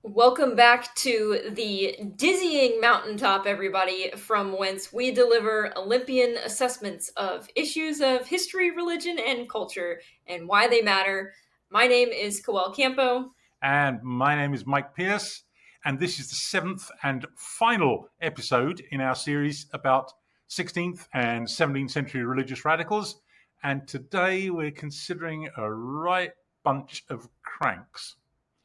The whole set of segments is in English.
Welcome back to the dizzying mountaintop, everybody, from whence we deliver Olympian assessments of issues of history, religion, and culture, and why they matter. My name is Coel Campo. And my name is Mike Pierce, and this is the 7th and final episode in our series about 16th and 17th century religious radicals. And today we're considering a right bunch of cranks.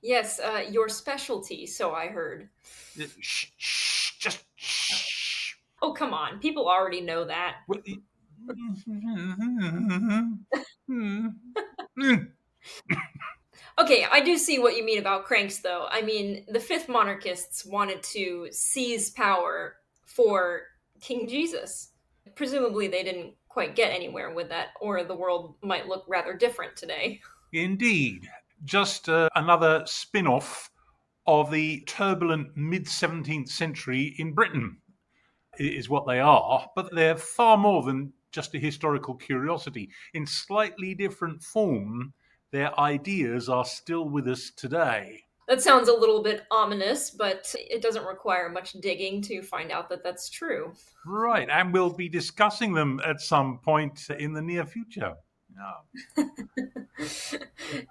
Yes, your specialty, so I heard. Shh, just shh. Oh, come on. People already know that. Okay, I do see what you mean about cranks, though. I mean, the Fifth Monarchists wanted to seize power for King Jesus. Presumably, they didn't quite get anywhere with that, or the world might look rather different today. Indeed. Just another spin off of the turbulent mid 17th century in Britain, is what they are, but they're far more than just a historical curiosity. In slightly different form, their ideas are still with us today. That sounds a little bit ominous, but it doesn't require much digging to find out that that's true. Right, and we'll be discussing them at some point in the near future.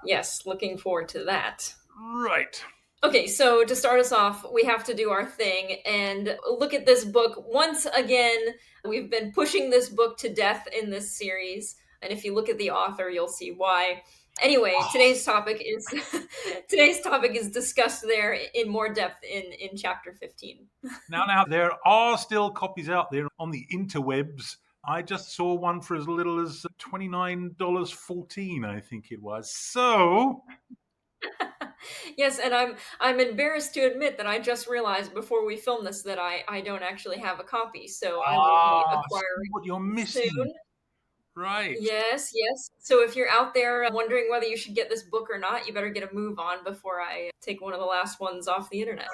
Yes, looking forward to that. Right. Okay, so to start us off, we have to do our thing and look at this book once again. We've been pushing this book to death in this series, and if you look at the author, you'll see why. Anyway, today's topic is discussed there in more depth in chapter 15. Now, there are still copies out there on the interwebs. I just saw one for as little as $29.14, I think it was. So Yes, and I'm embarrassed to admit that I just realized before we filmed this that I don't actually have a copy, so I will be see acquiring what you're missing. soon. Right. Yes, yes. So if you're out there wondering whether you should get this book or not, you better get a move on before I take one of the last ones off the internet.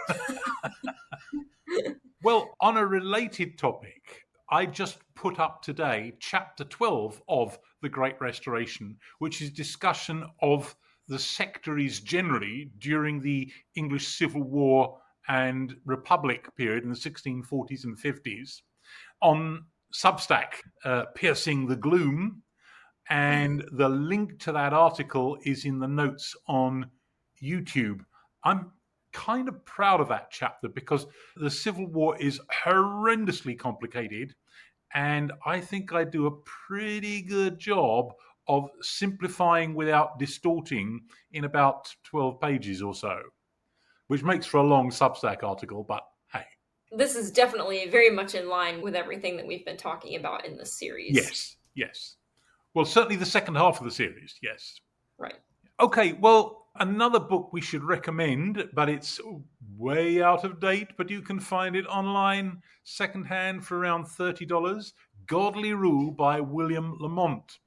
Well, on a related topic, I just put up today chapter 12 of The Great Restoration, which is discussion of the sectaries generally during the English Civil War and Republic period in the 1640s and 50s on Substack, Piercing the Gloom. And the link to that article is in the notes on YouTube. I'm kind of proud of that chapter because the Civil War is horrendously complicated, and I think I do a pretty good job of simplifying without distorting in about 12 pages or so, which makes for a long Substack article, but hey. This is definitely very much in line with everything that we've been talking about in this series. Yes. Well, certainly the second half of the series, yes. Right. Okay, well, another book we should recommend, but it's way out of date, but you can find it online secondhand for around $30, Godly Rule by William Lamont.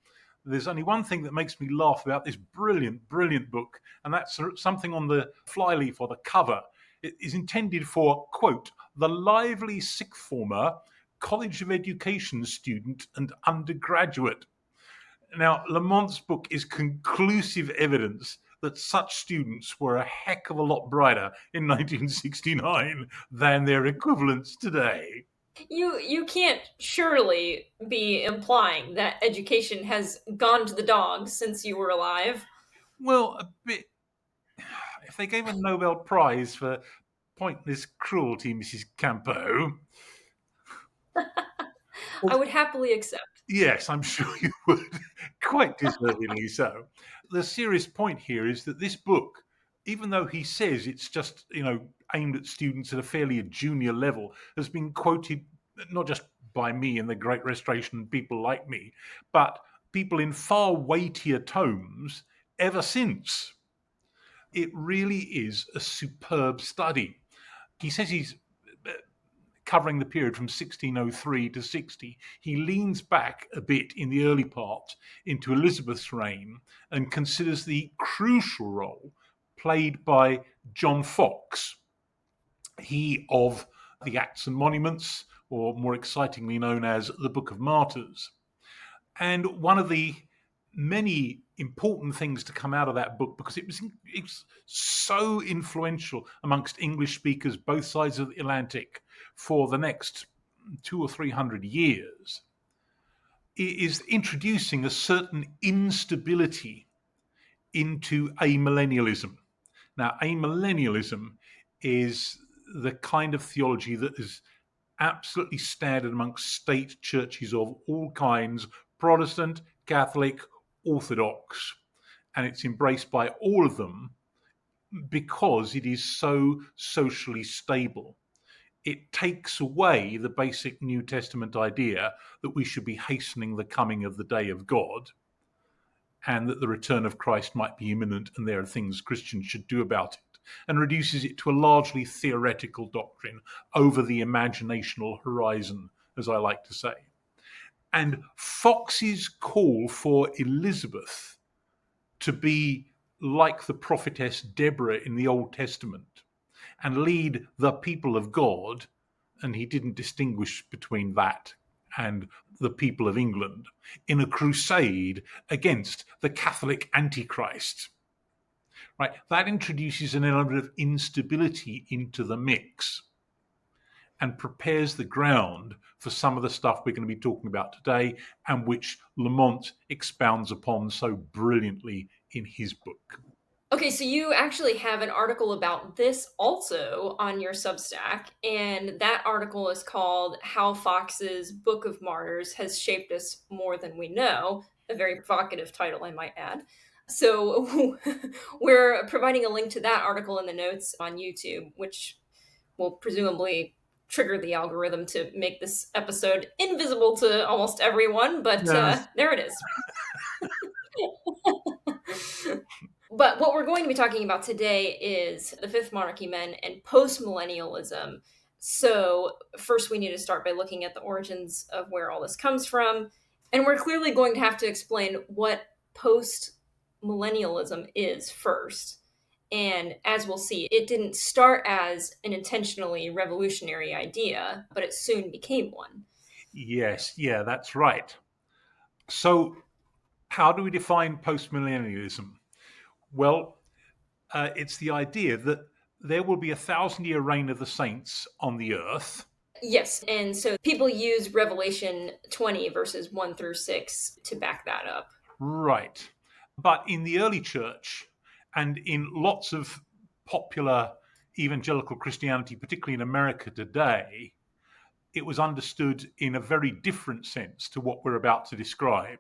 There's only one thing that makes me laugh about this brilliant book, and that's something on the flyleaf or the cover. It is intended for, quote, the lively sixth former, College of Education student and undergraduate. Now, Lamont's book is conclusive evidence that such students were a heck of a lot brighter in 1969 than their equivalents today. You can't surely be implying that education has gone to the dogs since you were alive. Well, a bit. If they gave a Nobel Prize for pointless cruelty, Mrs. Campo. I would happily accept. Yes, I'm sure you would. Quite deservedly so. The serious point here is that this book, even though he says it's just, aimed at students at a fairly junior level, has been quoted not just by me and the Great Restoration and people like me, but people in far weightier tomes ever since. It really is a superb study. He says he's covering the period from 1603 to 60. He leans back a bit in the early part into Elizabeth's reign and considers the crucial role played by John Foxe, he of the Acts and Monuments, or more excitingly known as the Book of Martyrs. And one of the many important things to come out of that book, because it's so influential amongst English speakers both sides of the Atlantic for the next 200 or 300 years, is introducing a certain instability into amillennialism. Now, amillennialism is the kind of theology that is absolutely standard amongst state churches of all kinds, Protestant, Catholic, Orthodox, and it's embraced by all of them because it is so socially stable. It takes away the basic New Testament idea that we should be hastening the coming of the day of God and that the return of Christ might be imminent and there are things Christians should do about it, and reduces it to a largely theoretical doctrine over the imaginational horizon, as I like to say. And Fox's call for Elizabeth to be like the prophetess Deborah in the Old Testament and lead the people of God, and he didn't distinguish between that and the people of England, in a crusade against the Catholic Antichrist. Right? That introduces an element of instability into the mix and prepares the ground for some of the stuff we're going to be talking about today, and which Lamont expounds upon so brilliantly in his book. Okay, so you actually have an article about this also on your Substack, and that article is called How Fox's Book of Martyrs Has Shaped Us More Than We Know. A very provocative title, I might add. So we're providing a link to that article in the notes on YouTube, which will presumably trigger the algorithm to make this episode invisible to almost everyone, but Yes. there it is. But what we're going to be talking about today is the Fifth Monarchy Men and postmillennialism. So, first, we need to start by looking at the origins of where all this comes from. And we're clearly going to have to explain what postmillennialism is first. And as we'll see, it didn't start as an intentionally revolutionary idea, but it soon became one. Yes, yeah, that's right. So, how do we define postmillennialism? Well, it's the idea that there will be 1,000-year reign of the saints on the earth. Yes, and so people use Revelation 20 verses 1 through 6 to back that up. Right. But in the early church and in lots of popular evangelical Christianity, particularly in America today, it was understood in a very different sense to what we're about to describe.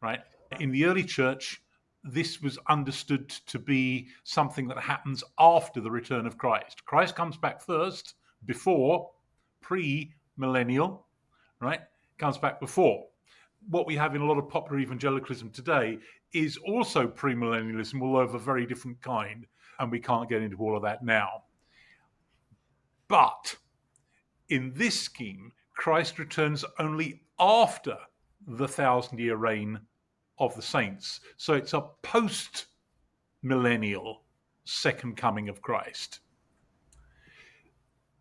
Right? In the early church, this was understood to be something that happens after the return of Christ. Christ comes back first, before, pre-millennial, right? Comes back before. What we have in a lot of popular evangelicalism today is also premillennialism, although of a very different kind, and we can't get into all of that now. But in this scheme, Christ returns only after the 1,000-year reign of the saints. So it's a post-millennial second coming of Christ.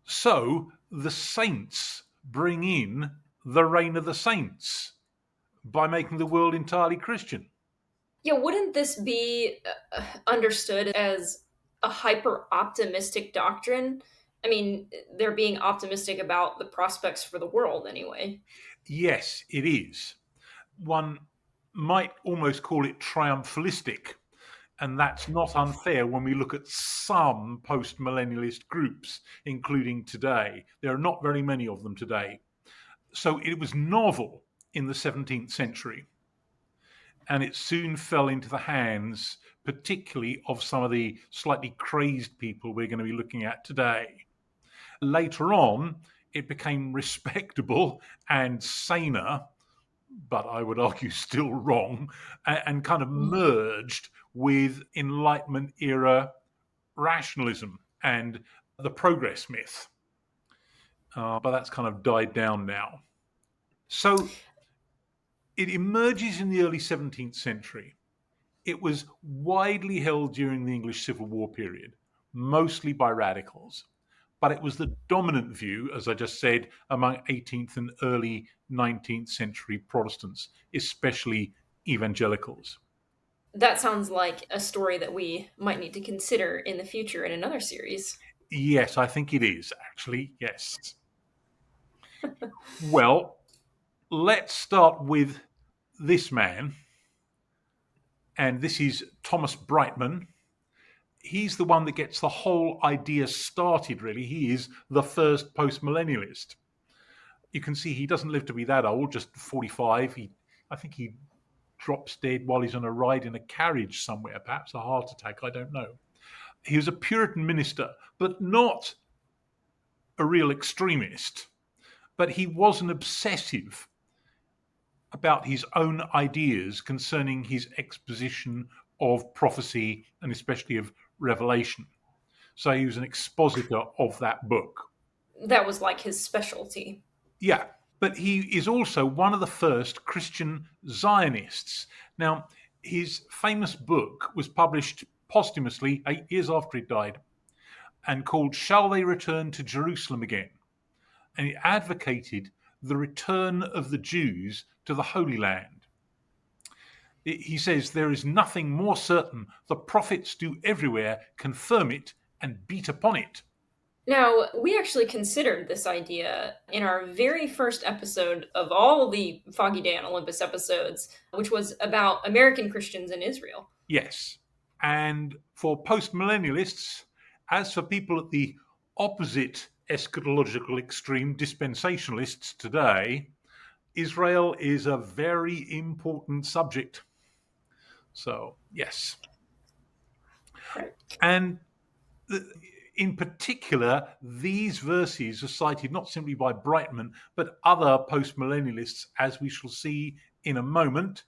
So the saints bring in the reign of the saints by making the world entirely Christian. Yeah, wouldn't this be understood as a hyper optimistic doctrine? I mean, they're being optimistic about the prospects for the world anyway. Yes, it is. One might almost call it triumphalistic, and that's not unfair when we look at some post-millennialist groups, including today. There are not very many of them today. So it was novel in the 17th century, and it soon fell into the hands, particularly of some of the slightly crazed people we're going to be looking at today. Later on, it became respectable and saner, but I would argue still wrong, and kind of merged with Enlightenment era rationalism and the progress myth. but that's kind of died down now. So it emerges in the early 17th century. It was widely held during the English Civil War period, mostly by radicals. But it was the dominant view, as I just said, among 18th and early 19th century Protestants, especially evangelicals. That sounds like a story that we might need to consider in the future in another series. Yes, I think it is, actually, yes. Well, let's start with this man, and this is Thomas Brightman. He's the one that gets the whole idea started, really. He is the first postmillennialist. You can see he doesn't live to be that old, just 45. I think he drops dead while he's on a ride in a carriage somewhere, perhaps a heart attack, I don't know. He was a Puritan minister, but not a real extremist. But he was an obsessive about his own ideas concerning his exposition of prophecy and especially of Revelation. So he was an expositor of that book. That was like his specialty. Yeah, but he is also one of the first Christian Zionists. Now, his famous book was published posthumously 8 years after he died and called Shall They Return to Jerusalem Again? And he advocated the return of the Jews to the Holy Land. He says there is nothing more certain. The prophets do everywhere confirm it and beat upon it. Now, we actually considered this idea in our very first episode of all the Foggy Day on Olympus episodes, which was about American Christians in Israel. Yes. And for postmillennialists, as for people at the opposite eschatological extreme, dispensationalists today, Israel is a very important subject. So, yes. Right. And in particular, these verses are cited not simply by Brightman, but other postmillennialists, as we shall see in a moment.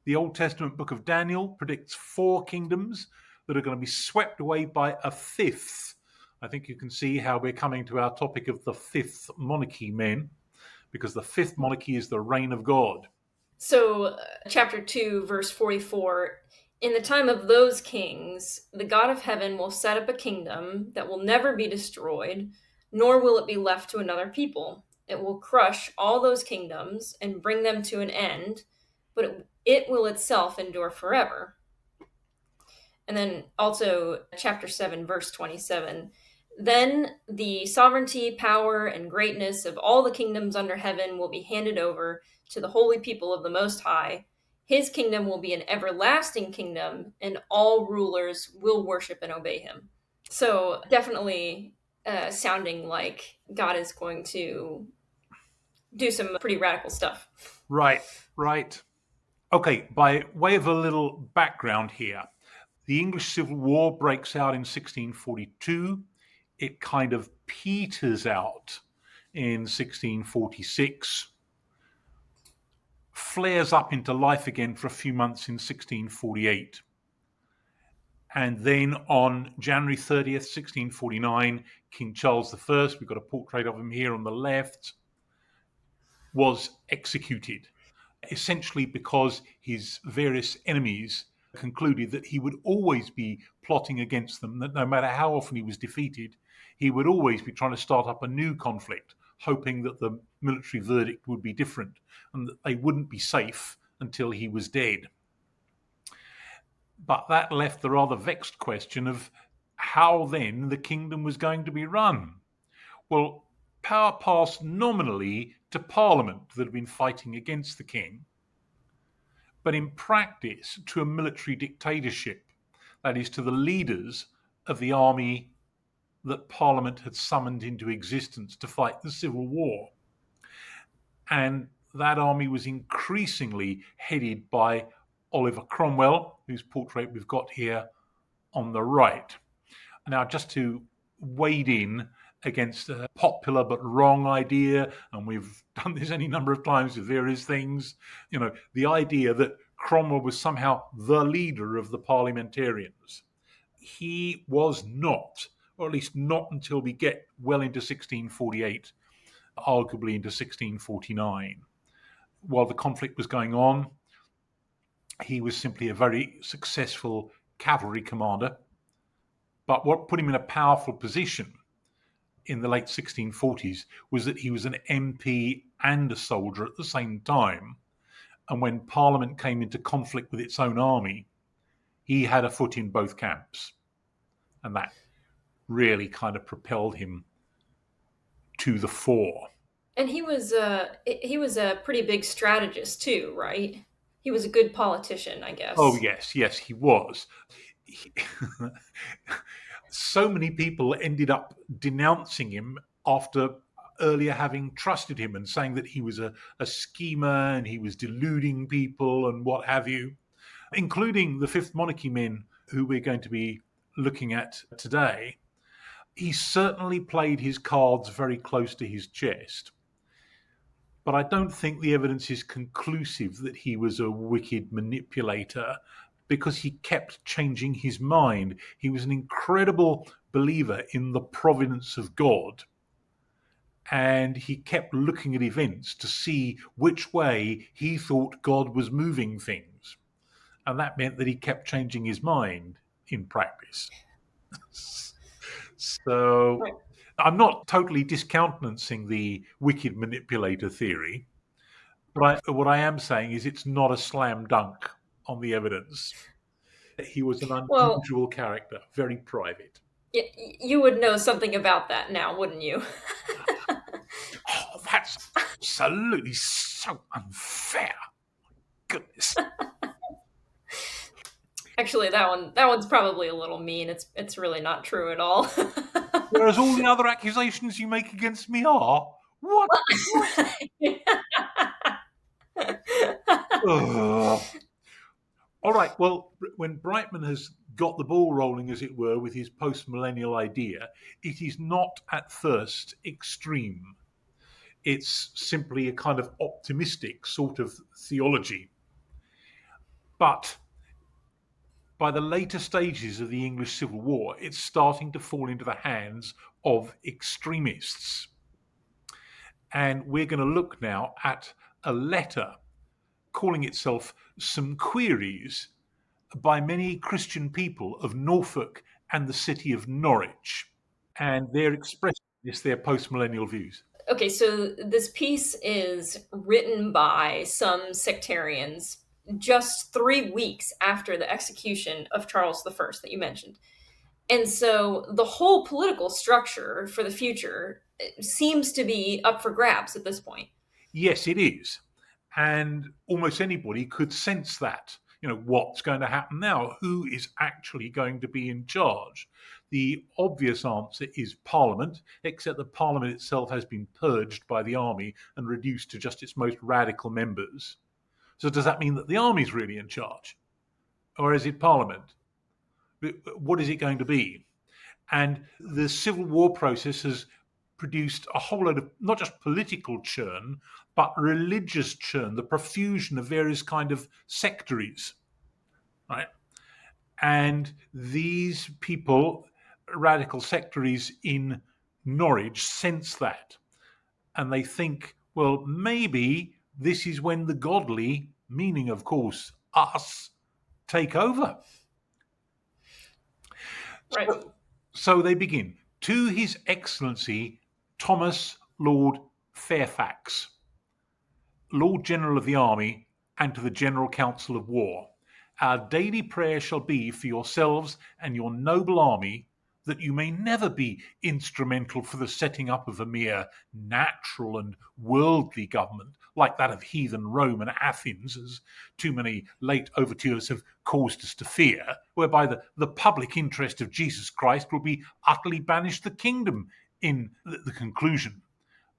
The Old Testament book of Daniel predicts 4 kingdoms that are going to be swept away by a fifth. I think you can see how we're coming to our topic of the Fifth Monarchy Men, because the Fifth Monarchy is the reign of God. So, chapter 2, verse 44, in the time of those kings, the God of heaven will set up a kingdom that will never be destroyed, nor will it be left to another people. It will crush all those kingdoms and bring them to an end, but it will itself endure forever. And then also, chapter 7, verse 27. Then the sovereignty, power, and greatness of all the kingdoms under heaven will be handed over to the holy people of the Most High. His kingdom will be an everlasting kingdom, and all rulers will worship and obey him. So, definitely sounding like God is going to do some pretty radical stuff. Right, right. Okay, by way of a little background here, the English Civil War breaks out in 1642. It kind of peters out in 1646, flares up into life again for a few months in 1648. And then on January 30th, 1649, King Charles I, we've got a portrait of him here on the left, was executed, essentially because his various enemies concluded that he would always be plotting against them, that no matter how often he was defeated, he would always be trying to start up a new conflict, hoping that the military verdict would be different and that they wouldn't be safe until he was dead. But that left the rather vexed question of how then the kingdom was going to be run. Well, power passed nominally to Parliament that had been fighting against the king, but in practice to a military dictatorship, that is, to the leaders of the army that Parliament had summoned into existence to fight the Civil War. And that army was increasingly headed by Oliver Cromwell, whose portrait we've got here on the right. Now, just to wade in against a popular but wrong idea, and we've done this any number of times with various things, the idea that Cromwell was somehow the leader of the parliamentarians. He was not, or at least not until we get well into 1648. arguably into 1649. While the conflict was going on, he was simply a very successful cavalry commander. But what put him in a powerful position in the late 1640s was that he was an MP and a soldier at the same time. And when Parliament came into conflict with its own army, he had a foot in both camps. And that really kind of propelled him to the fore. And he was a pretty big strategist too, right? He was a good politician, I Oh, guess. yes, he was. He, so many people ended up denouncing him after earlier having trusted him and saying that he was a schemer and he was deluding people and what have you, including the Fifth Monarchy Men, who we're going to be looking at today. He certainly played his cards very close to his chest. But I don't think the evidence is conclusive that he was a wicked manipulator, because he kept changing his mind. He was an incredible believer in the providence of God, and he kept looking at events to see which way he thought God was moving things. And that meant that he kept changing his mind in practice. So Right. I'm not totally discountenancing the wicked manipulator theory, but what I am saying is it's not a slam dunk on the evidence. He was an Well, unusual character, very private. you would know something about that now, wouldn't you? Oh, that's absolutely so unfair. Goodness. Actually, that one's probably a little mean. It's really not true at all. Whereas all the other accusations you make against me are. What? Ugh. All right, well, when Brightman has got the ball rolling, as it were, with his postmillennial idea, it is not at first extreme. It's simply a kind of optimistic sort of theology. But by the later stages of the English Civil War, it's starting to fall into the hands of extremists. And we're going to look now at a letter calling itself Some Queries by many Christian people of Norfolk and the city of Norwich. And they're expressing their postmillennial views. Okay, so this piece is written by some sectarians just 3 weeks after the execution of Charles I that you mentioned. And so the whole political structure for the future seems to be up for grabs at this point. Yes, it is. And almost anybody could sense that. What's going to happen now? Who is actually going to be in charge? The obvious answer is Parliament, except that Parliament itself has been purged by the army and reduced to just its most radical members. So does that mean that the army's really in charge? Or is it Parliament? What is it going to be? And the Civil War process has produced a whole load of not just political churn, but religious churn, the profusion of various kind of sectaries, right? And these people, radical sectaries in Norwich, sense that. And they think, well, maybe this is when the godly, meaning, of course, us, take over. Right. So they begin. To His Excellency Thomas Lord Fairfax, Lord General of the Army, and to the General Council of War, our daily prayer shall be for yourselves and your noble army, that you may never be instrumental for the setting up of a mere natural and worldly government like that of heathen Rome and Athens, as too many late overtures have caused us to fear, whereby the public interest of Jesus Christ will be utterly banished the kingdom in the conclusion.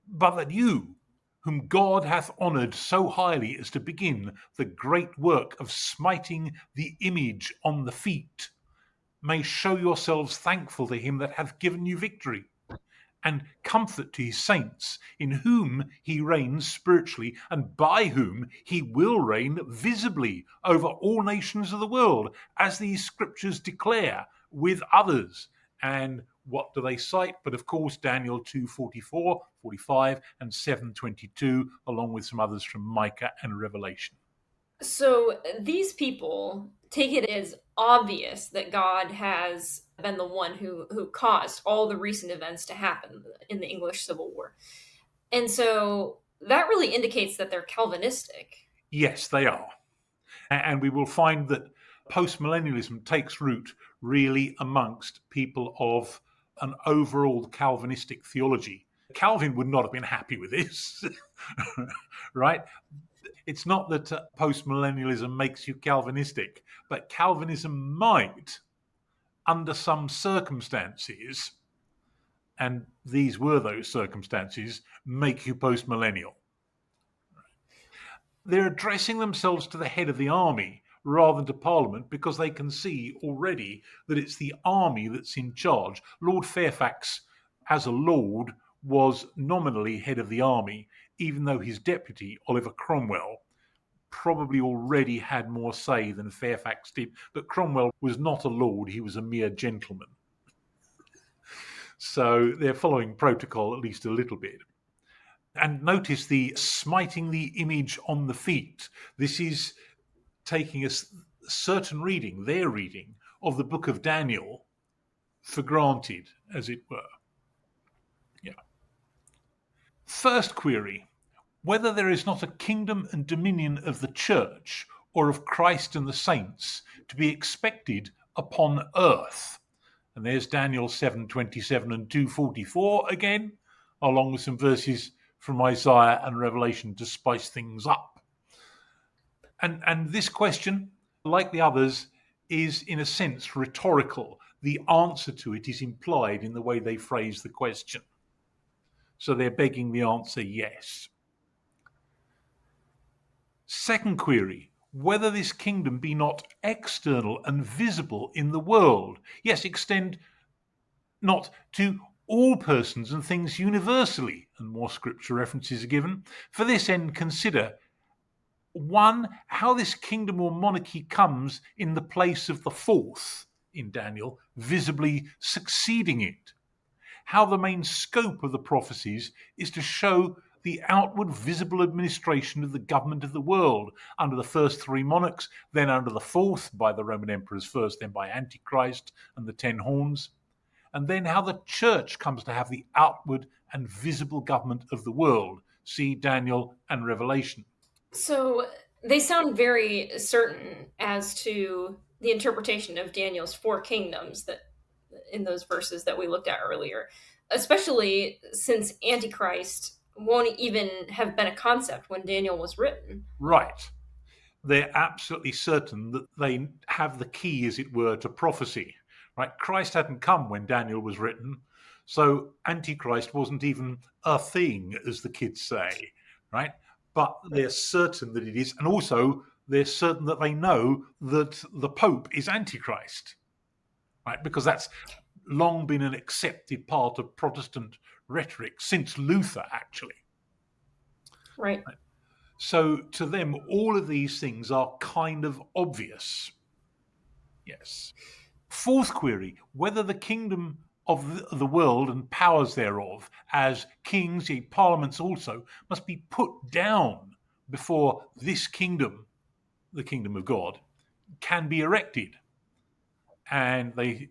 But that you, whom God hath honoured so highly as to begin the great work of smiting the image on the feet, may show yourselves thankful to him that hath given you victory, and comfort to his saints, in whom he reigns spiritually, and by whom he will reign visibly over all nations of the world, as these scriptures declare, with others, and What do they cite? But of course, Daniel 2:44, 45, and 7:22, along with some others from Micah and Revelation. So these people take it as obvious that God has been the one who caused all the recent events to happen in the English Civil War. And so that really indicates that they're Calvinistic. Yes, they are. And we will find that postmillennialism takes root really amongst people of an overall Calvinistic theology. Calvin would not have been happy with this, right? It's not that postmillennialism makes you Calvinistic, but Calvinism might, under some circumstances, and these were those circumstances, make you postmillennial. They're addressing themselves to the head of the army rather than to Parliament because they can see already that it's the army that's in charge. Lord Fairfax, as a lord, was nominally head of the army, even though his deputy, Oliver Cromwell, probably already had more say than Fairfax did. But Cromwell was not a lord, he was a mere gentleman. So they're following protocol at least a little bit. And notice the smiting the image on the feet. This is taking a certain reading, their reading, of the book of Daniel for granted, as it were. Yeah. First query, whether there is not a kingdom and dominion of the church or of Christ and the saints to be expected upon earth. And there's Daniel 7:27 and 2:44 again, along with some verses from Isaiah and Revelation to spice things up. And this question, like the others, is in a sense rhetorical. The answer to it is implied in the way they phrase the question. So they're begging the answer yes. Second query, whether this kingdom be not external and visible in the world. Yes, extend not to all persons and things universally, and more scripture references are given. For this end, consider one, how this kingdom or monarchy comes in the place of the fourth in Daniel, visibly succeeding it. How the main scope of the prophecies is to show the outward visible administration of the government of the world under the first three monarchs, then under the fourth by the Roman emperors first, then by Antichrist and the 10 horns. And then how the church comes to have the outward and visible government of the world. See Daniel and Revelation. So they sound very certain as to the interpretation of Daniel's four kingdoms that in those verses that we looked at earlier, especially since Antichrist won't even have been a concept when Daniel was written. Right. They're absolutely certain that they have the key, as it were, to prophecy. Right? Christ hadn't come when Daniel was written, so Antichrist wasn't even a thing, as the kids say. Right? But they're certain that it is, and also they're certain that they know that the Pope is Antichrist. Right? Because that's long been an accepted part of Protestant rhetoric since Luther, actually. Right. So to them, all of these things are kind of obvious. Yes. Fourth query, whether the kingdom of the world and powers thereof, as kings, yea, parliaments also, must be put down before this kingdom, the kingdom of God, can be erected. And they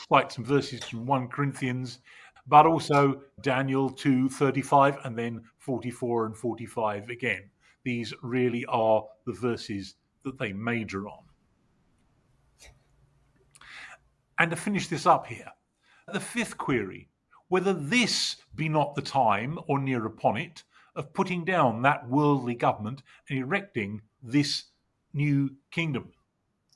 cite some verses from 1 Corinthians, but also Daniel 2:35 and then 44 and 45 again. These really are the verses that they major on. And to finish this up here, the fifth query, whether this be not the time, or near upon it, of putting down that worldly government and erecting this new kingdom.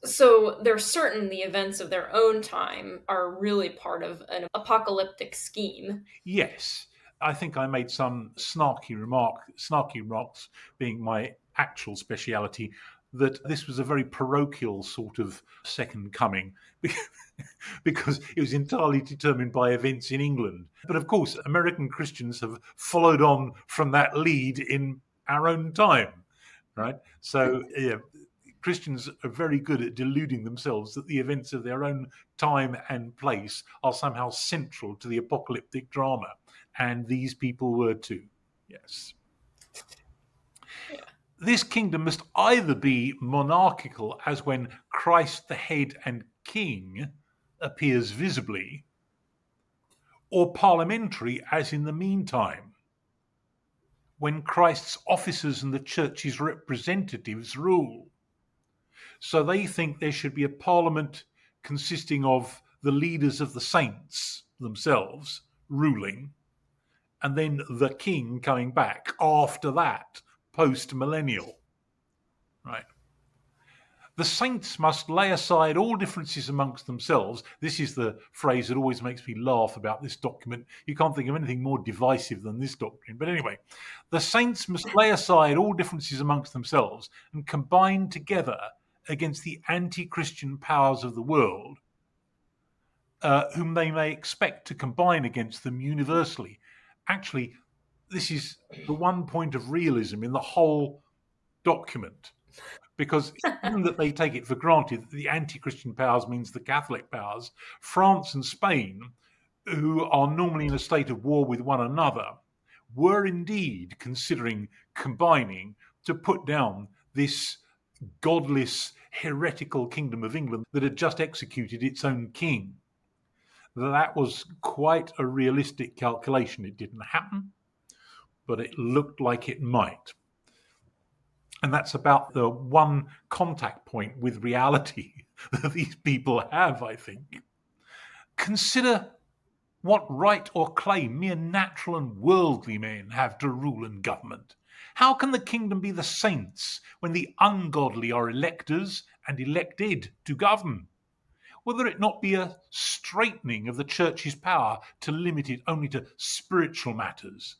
So they're certain the events of their own time are really part of an apocalyptic scheme. Yes, I think I made some snarky remarks being my actual speciality, that this was a very parochial sort of second coming because it was entirely determined by events in England. But of course, American Christians have followed on from that lead in our own time, right? So, yeah, Christians are very good at deluding themselves that the events of their own time and place are somehow central to the apocalyptic drama. And these people were too. Yes. Yeah. This kingdom must either be monarchical, as when Christ the head and king appears visibly, or parliamentary, as in the meantime, when Christ's officers and the church's representatives rule. So they think there should be a parliament consisting of the leaders of the saints themselves ruling, and then the king coming back after that, post-millennial. Right. The saints must lay aside all differences amongst themselves. This is the phrase that always makes me laugh about this document. You can't think of anything more divisive than this doctrine. But anyway, the saints must lay aside all differences amongst themselves and combine together against the anti-Christian powers of the world, whom they may expect to combine against them universally. Actually, this is the one point of realism in the whole document. Because even that they take it for granted that the anti-Christian powers means the Catholic powers, France and Spain, who are normally in a state of war with one another, were indeed considering combining to put down this godless, heretical kingdom of England that had just executed its own king. That was quite a realistic calculation. It didn't happen, but it looked like it might. And that's about the one contact point with reality that these people have, I think. Consider what right or claim mere natural and worldly men have to rule and government. How can the kingdom be the saints when the ungodly are electors and elected to govern? Whether it not be a straightening of the church's power to limit it only to spiritual matters?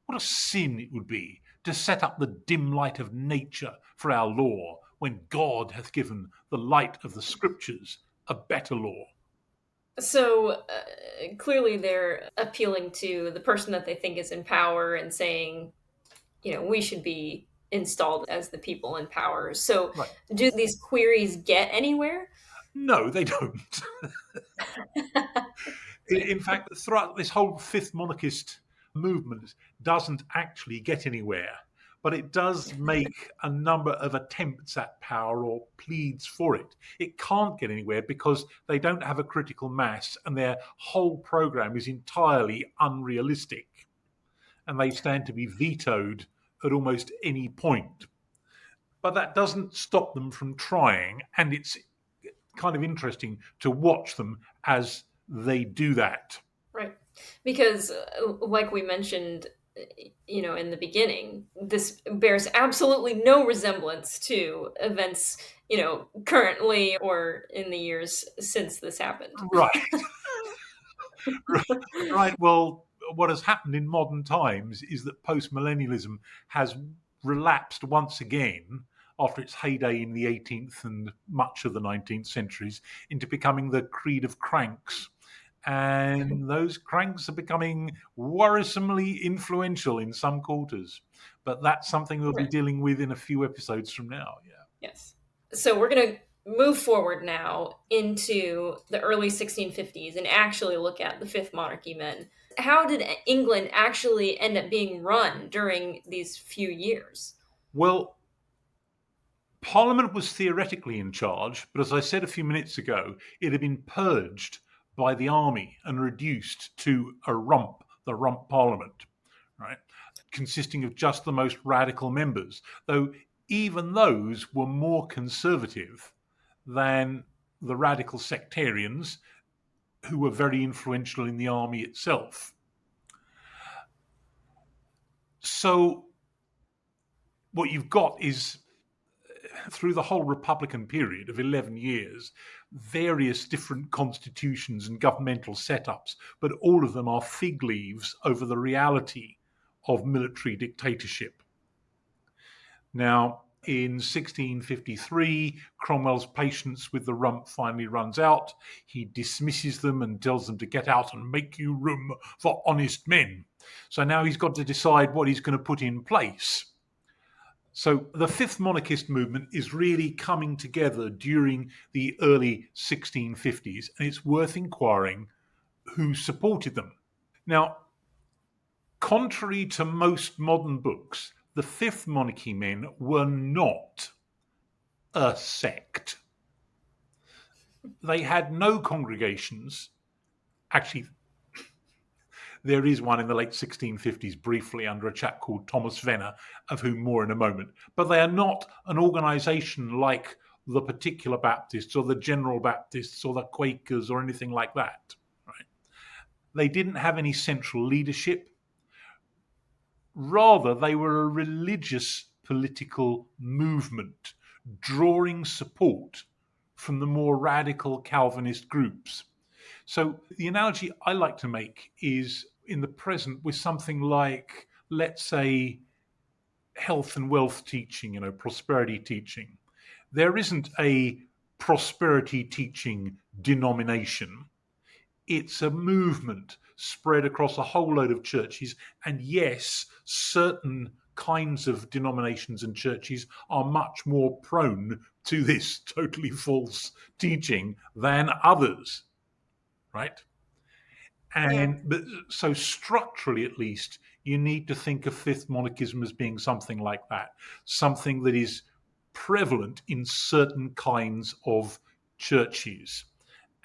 What a sin it would be to set up the dim light of nature for our law, when God hath given the light of the scriptures a better law. So clearly they're appealing to the person that they think is in power and saying, we should be installed as the people in power. So Right. do these queries get anywhere? No, they don't. In fact, throughout this whole Fifth Monarchist movement doesn't actually get anywhere, but it does make a number of attempts at power or pleads for it. It can't get anywhere because they don't have a critical mass and their whole program is entirely unrealistic, and they stand to be vetoed at almost any point. But that doesn't stop them from trying, and it's kind of interesting to watch them as they do that. Right. Because, like we mentioned, in the beginning, this bears absolutely no resemblance to events, currently or in the years since this happened. Right. Right. Well, what has happened in modern times is that postmillennialism has relapsed once again after its heyday in the 18th and much of the 19th centuries into becoming the creed of cranks. And those cranks are becoming worrisomely influential in some quarters. But that's something we'll be dealing with in a few episodes from now. Yeah. Yes. So we're going to move forward now into the early 1650s and actually look at the Fifth Monarchy Men. How did England actually end up being run during these few years? Well, Parliament was theoretically in charge, but as I said a few minutes ago, it had been purged by the army and reduced to a rump, the rump Parliament, right, consisting of just the most radical members, though even those were more conservative than the radical sectarians who were very influential in the army itself. So what you've got is, through the whole Republican period of 11 years, various different constitutions and governmental setups, but all of them are fig leaves over the reality of military dictatorship. Now, in 1653, Cromwell's patience with the rump finally runs out. He dismisses them and tells them to get out and make you room for honest men. So now he's got to decide what he's going to put in place. So the Fifth Monarchist movement is really coming together during the early 1650s, and it's worth inquiring who supported them. Now, contrary to most modern books, the Fifth Monarchy Men were not a sect. They had no congregations. Actually, there is one in the late 1650s, briefly, under a chap called Thomas Venner, of whom more in a moment. But they are not an organisation like the Particular Baptists or the General Baptists or the Quakers or anything like that. Right? They didn't have any central leadership. Rather, they were a religious political movement, drawing support from the more radical Calvinist groups. So the analogy I like to make is in the present with something like, let's say, health and wealth teaching, prosperity teaching. There isn't a prosperity teaching denomination. It's a movement spread across a whole load of churches. And yes, certain kinds of denominations and churches are much more prone to this totally false teaching than others, right? Yeah. But so structurally, at least, you need to think of fifth monarchism as being something like that, something that is prevalent in certain kinds of churches,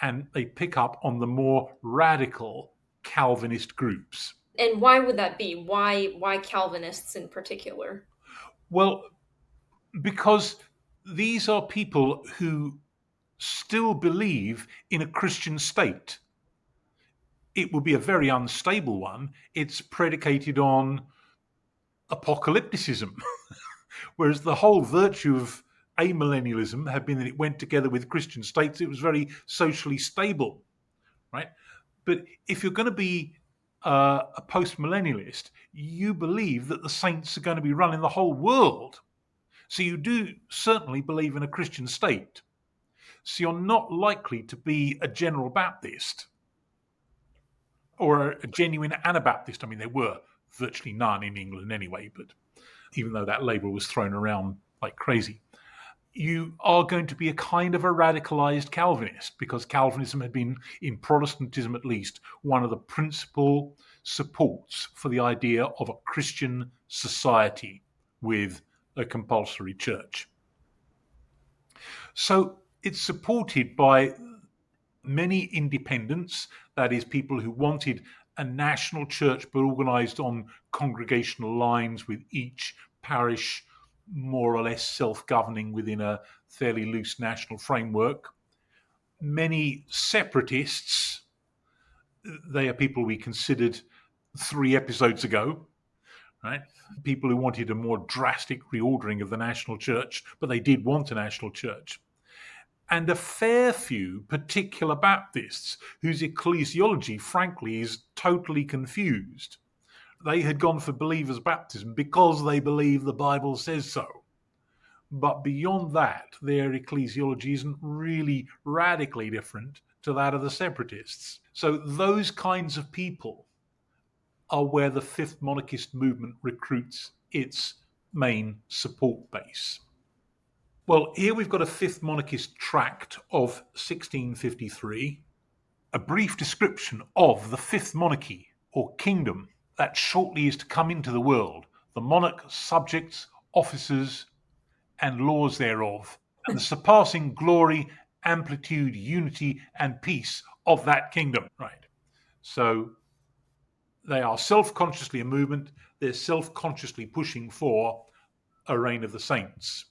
and they pick up on the more radical Calvinist groups. And why would that be? Why Calvinists in particular? Well, because these are people who still believe in a Christian state. It will be a very unstable one. It's predicated on apocalypticism, whereas the whole virtue of amillennialism had been that it went together with Christian states. It was very socially stable, right? But if you're going to be a postmillennialist, you believe that the saints are going to be running the whole world. So you do certainly believe in a Christian state. So you're not likely to be a general Baptist or a genuine Anabaptist. I mean, there were virtually none in England anyway, but even though that label was thrown around like crazy, you are going to be a kind of a radicalized Calvinist, because Calvinism had been, in Protestantism at least, one of the principal supports for the idea of a Christian society with a compulsory church. So it's supported by many independents, that is, people who wanted a national church but organized on congregational lines, with each parish more or less self-governing within a fairly loose national framework. Many separatists, they are people we considered 3 episodes ago, right? People who wanted a more drastic reordering of the national church, but they did want a national church. And a fair few particular Baptists whose ecclesiology, frankly, is totally confused. They had gone for believers' baptism because they believe the Bible says so. But beyond that, their ecclesiology isn't really radically different to that of the separatists. So those kinds of people are where the Fifth Monarchist movement recruits its main support base. Well, here we've got a Fifth Monarchist tract of 1653, a brief description of the Fifth Monarchy, or kingdom, that shortly is to come into the world, the monarch, subjects, officers, and laws thereof, and the surpassing glory, amplitude, unity, and peace of that kingdom. Right. So they are self-consciously a movement. They're self-consciously pushing for a reign of the saints.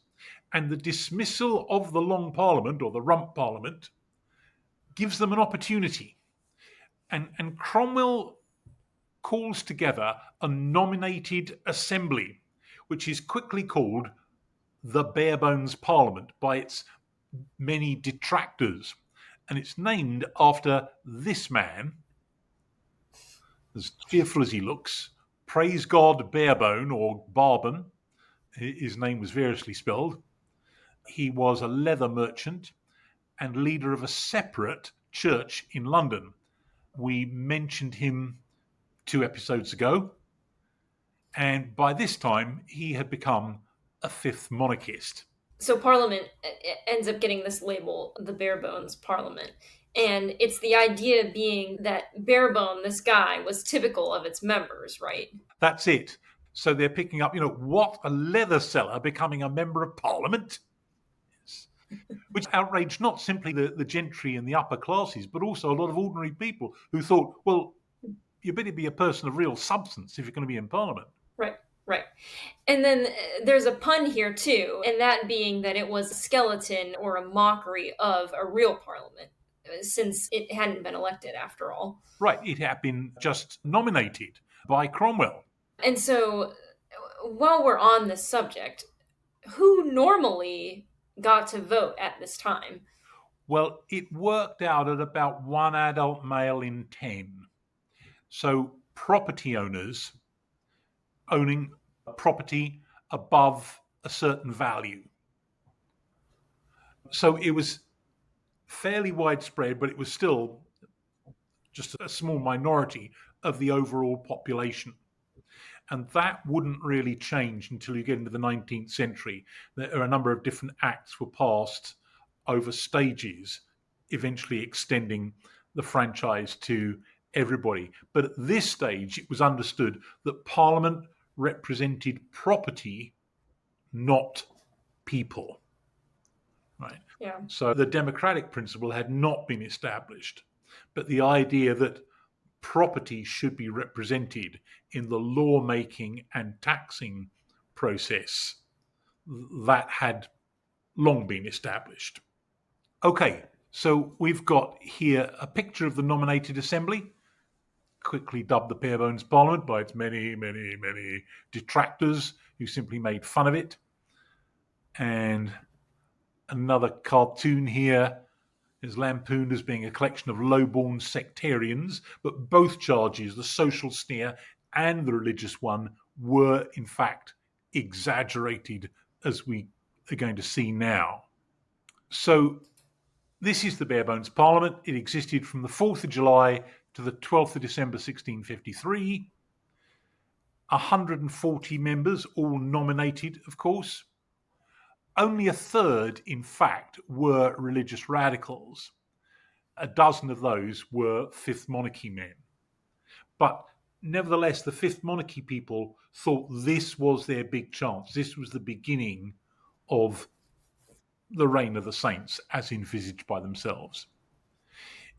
And the dismissal of the Long Parliament, or the Rump Parliament, gives them an opportunity. And Cromwell calls together a nominated assembly, which is quickly called the Barebones Parliament by its many detractors. And it's named after this man, as cheerful as he looks, Praise God Barebone, or Barbon. His name was variously spelled. He was a leather merchant and leader of a separate church in London. We mentioned him 2 episodes ago. And by this time, he had become a fifth monarchist. So Parliament ends up getting this label, the bare bones Parliament. And it's the idea being that Barebone, this guy, was typical of its members, right? That's it. So they're picking up, what, a leather seller becoming a member of Parliament? Which outraged not simply the gentry and the upper classes, but also a lot of ordinary people who thought, well, you better be a person of real substance if you're going to be in Parliament. Right, right. And then there's a pun here too, and that being that it was a skeleton or a mockery of a real Parliament, since it hadn't been elected after all. Right, it had been just nominated by Cromwell. And so, while we're on this subject, who normally got to vote at this time? Well, it worked out at about one adult male in 10. So property owners owning property above a certain value. So it was fairly widespread, but it was still just a small minority of the overall population. And that wouldn't really change until you get into the 19th century. There are a number of different acts were passed over stages, eventually extending the franchise to everybody. But at this stage, it was understood that Parliament represented property, not people. Right. Yeah. So the democratic principle had not been established, but the idea that property should be represented in the lawmaking and taxing process, that had long been established. Okay, so we've got here a picture of the nominated assembly, quickly dubbed the bare bones Parliament by its many, many, many detractors who simply made fun of it. And another cartoon here is lampooned as being a collection of low-born sectarians, but both charges, the social sneer and the religious one, were in fact exaggerated, as we are going to see now. So this is the bare bones Parliament. It existed from the 4th of July to the 12th of December 1653. 140 members, all nominated, of course. Only a third, in fact, were religious radicals. A dozen of those were Fifth Monarchy men. But nevertheless, the Fifth Monarchy people thought this was their big chance. This was the beginning of the reign of the saints as envisaged by themselves.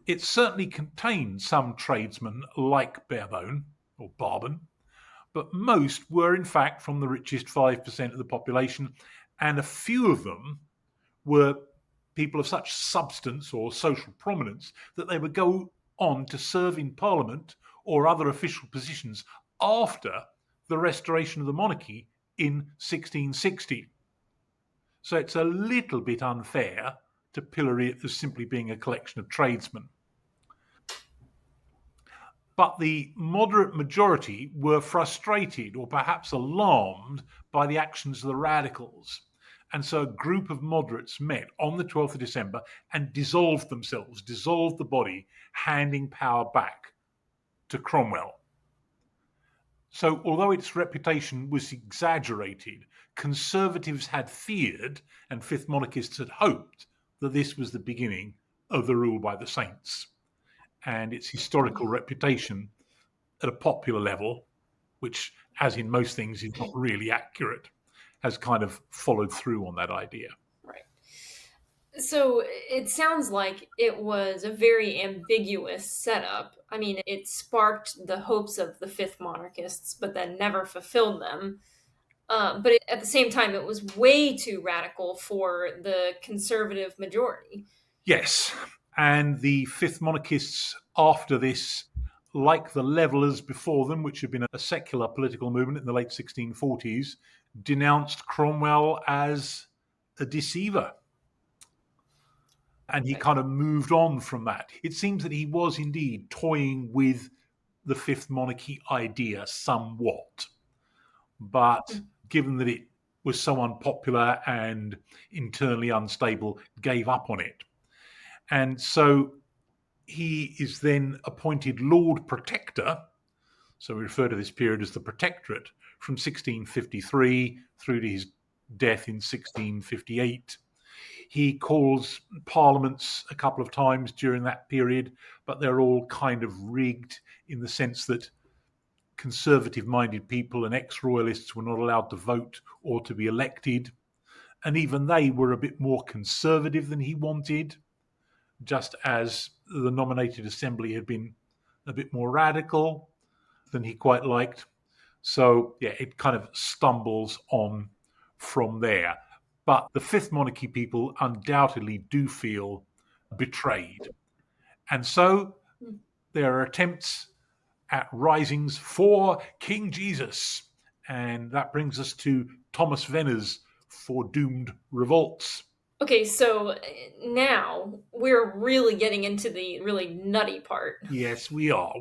It certainly contained some tradesmen like Barebone or Barbon, but most were in fact from the richest 5% of the population, and a few of them were people of such substance or social prominence that they would go on to serve in Parliament or other official positions after the restoration of the monarchy in 1660. So it's a little bit unfair to pillory it as simply being a collection of tradesmen. But the moderate majority were frustrated or perhaps alarmed by the actions of the radicals. And so a group of moderates met on the 12th of December and dissolved themselves, dissolved the body, handing power back to Cromwell. So although its reputation was exaggerated, conservatives had feared and Fifth Monarchists had hoped that this was the beginning of the rule by the saints. And its historical reputation at a popular level, which, as in most things, is not really accurate, has kind of followed through on that idea. Right. So it sounds like it was a very ambiguous setup. I mean, it sparked the hopes of the Fifth Monarchists, but then never fulfilled them. But at the same time, it was way too radical for the conservative majority. Yes, and the Fifth Monarchists after this, like the Levellers before them, which had been a secular political movement in the late 1640s, denounced Cromwell as a deceiver. And he kind of moved on from that. It seems that he was indeed toying with the Fifth Monarchy idea somewhat. But given that it was so unpopular and internally unstable, gave up on it. And so he is then appointed Lord Protector. So we refer to this period as the Protectorate from 1653 through to his death in 1658. He calls parliaments a couple of times during that period, but they're all kind of rigged in the sense that conservative-minded people and ex-royalists were not allowed to vote or to be elected. And even they were a bit more conservative than he wanted, just as the nominated assembly had been a bit more radical than he quite liked. So, yeah, it kind of stumbles on from there. But the Fifth Monarchy people undoubtedly do feel betrayed. And so there are attempts at risings for King Jesus. And that brings us to Thomas Venner's foredoomed revolts. Okay, so now we're really getting into the really nutty part. Yes, we are.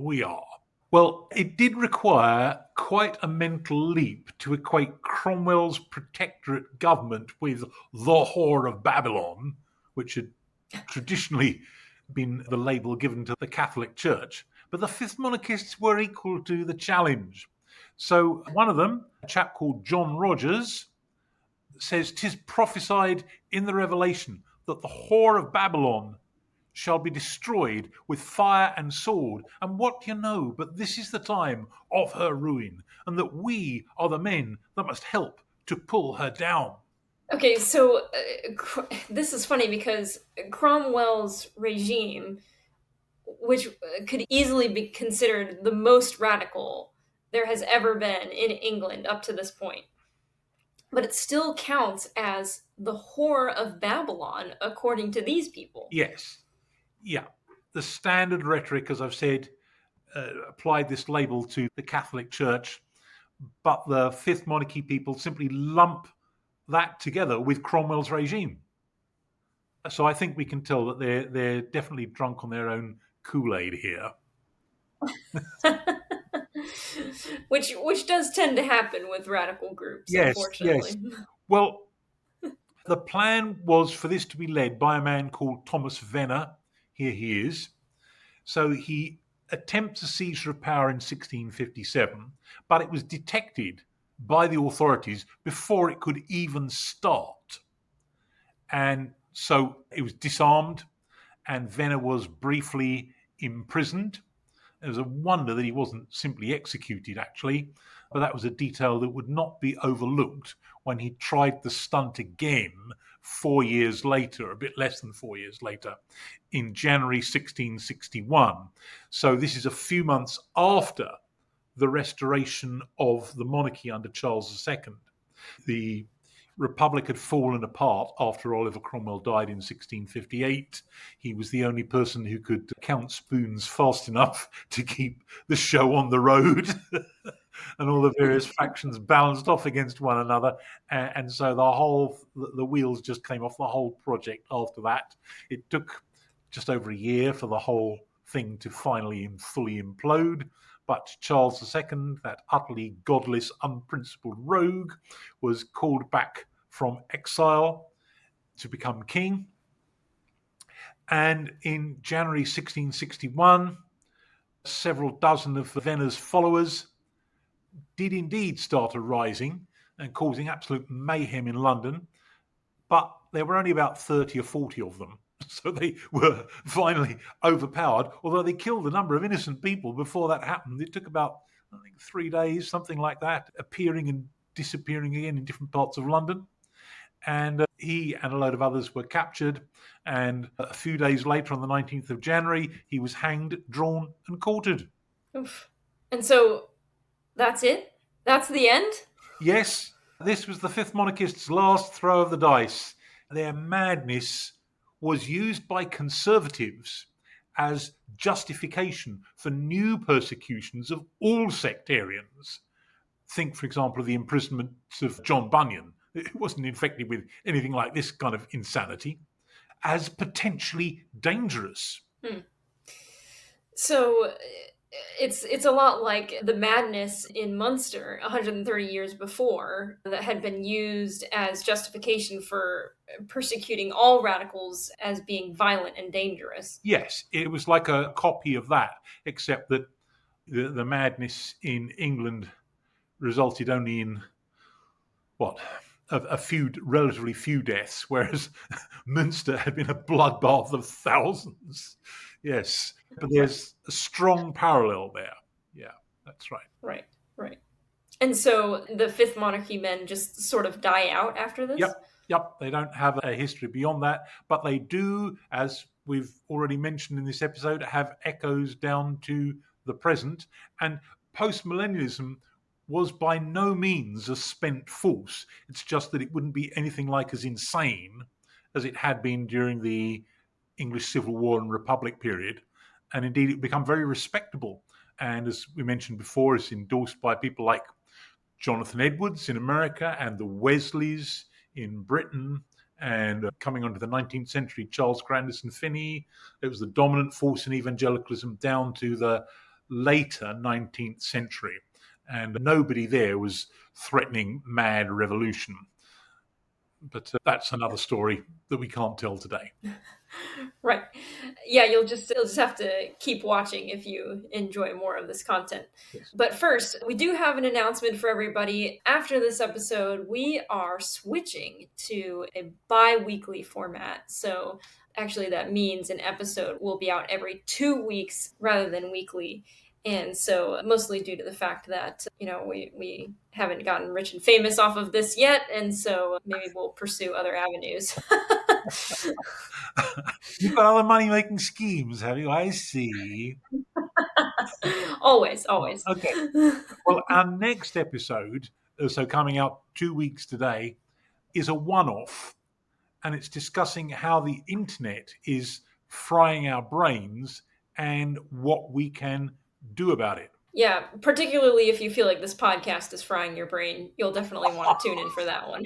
Well, it did require quite a mental leap to equate Cromwell's protectorate government with the Whore of Babylon, which had traditionally been the label given to the Catholic Church. But the Fifth Monarchists were equal to the challenge. So one of them, a chap called John Rogers, says, "'Tis prophesied in the Revelation that the Whore of Babylon shall be destroyed with fire and sword. And what do you know but this is the time of her ruin, and that we are the men that must help to pull her down." Okay, so this is funny because Cromwell's regime, which could easily be considered the most radical there has ever been in England up to this point, but it still counts as the Whore of Babylon, according to these people. Yes. Yeah. The standard rhetoric, as I've said, applied this label to the Catholic Church, but the Fifth Monarchy people simply lump that together with Cromwell's regime. So I think we can tell that they're definitely drunk on their own Kool-Aid here. which does tend to happen with radical groups, Yes, yes. unfortunately. Well, the plan was for this to be led by a man called Thomas Venner. Here he is. So he attempts a seizure of power in 1657, but it was detected by the authorities before it could even start. And so it was disarmed, and Venner was briefly imprisoned. It was a wonder that he wasn't simply executed, actually, but that was a detail that would not be overlooked when he tried the stunt again 4 years later, a bit less than 4 years later, in January 1661. So this is a few months after the restoration of the monarchy under Charles II. The Republic had fallen apart after Oliver Cromwell died in 1658. He was the only person who could count spoons fast enough to keep the show on the road. And all the various factions balanced off against one another. And so the wheels just came off the whole project after that. It took just over a year for the whole thing to finally fully implode. But Charles II, that utterly godless, unprincipled rogue, was called back from exile to become king. And in January 1661, several dozen of Venner's followers did indeed start a rising and causing absolute mayhem in London. But there were only about 30 or 40 of them. So they were finally overpowered, although they killed a number of innocent people before that happened. It took about, I think, 3 days, something like that, appearing and disappearing again in different parts of London. And he and a load of others were captured. And a few days later, on the 19th of January, he was hanged, drawn, and quartered. Oof. And so that's it? That's the end? Yes, this was the Fifth Monarchists' last throw of the dice. Their madness was used by conservatives as justification for new persecutions of all sectarians. Think, for example, of the imprisonment of John Bunyan, who wasn't infected with anything like this kind of insanity, as potentially dangerous. So it's a lot like the madness in Munster 130 years before that had been used as justification for persecuting all radicals as being violent and dangerous. Yes, it was like a copy of that, except that the madness in England resulted only in, relatively few deaths, whereas Münster had been a bloodbath of thousands. Yes, but there's a strong parallel there. Yeah, that's right. Right, right. And so the Fifth Monarchy Men just sort of die out after this? Yep. They don't have a history beyond that, but they do, as we've already mentioned in this episode, have echoes down to the present. And postmillennialism was by no means a spent force. It's just that it wouldn't be anything like as insane as it had been during the English Civil War and Republic period. And indeed, it became very respectable. And as we mentioned before, it's endorsed by people like Jonathan Edwards in America and the Wesleys in Britain, and coming onto the 19th century, Charles Grandison Finney. It was the dominant force in evangelicalism down to the later 19th century. And nobody there was threatening mad revolution. But that's another story that we can't tell today. Right. Yeah, you'll just have to keep watching if you enjoy more of this content. Yes. But first, we do have an announcement for everybody. After this episode, we are switching to a bi-weekly format. So actually that means an episode will be out every 2 weeks rather than weekly. And so mostly due to the fact that, we haven't gotten rich and famous off of this yet. And so maybe we'll pursue other avenues. You've got other money-making schemes, have you? I see. Always. Okay. Well, our next episode, so coming out 2 weeks today, is a one-off, and it's discussing how the internet is frying our brains and what we can do about it. Yeah, particularly if you feel like this podcast is frying your brain, you'll definitely want to tune in for that one.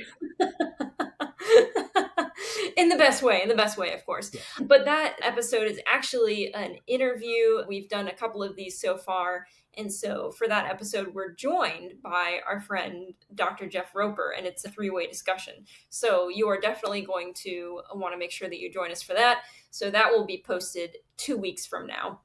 In the best way, of course. Yes. But that episode is actually an interview. We've done a couple of these so far. And so for that episode, we're joined by our friend, Dr. Jeff Roper, and it's a 3-way discussion. So you are definitely going to want to make sure that you join us for that. So that will be posted 2 weeks from now.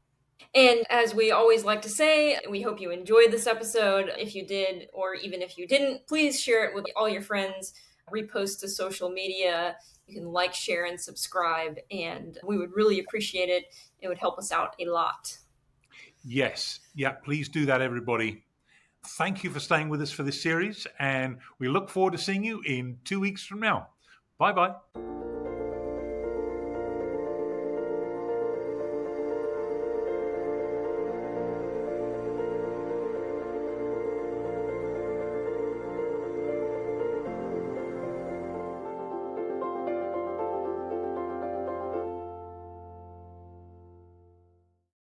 And as we always like to say, we hope you enjoyed this episode. If you did, or even if you didn't, please share it with all your friends, repost to social media. You can like, share, and subscribe, and we would really appreciate it. It would help us out a lot. Yes. Yeah, please do that, everybody. Thank you for staying with us for this series, and we look forward to seeing you in 2 weeks from now. Bye-bye.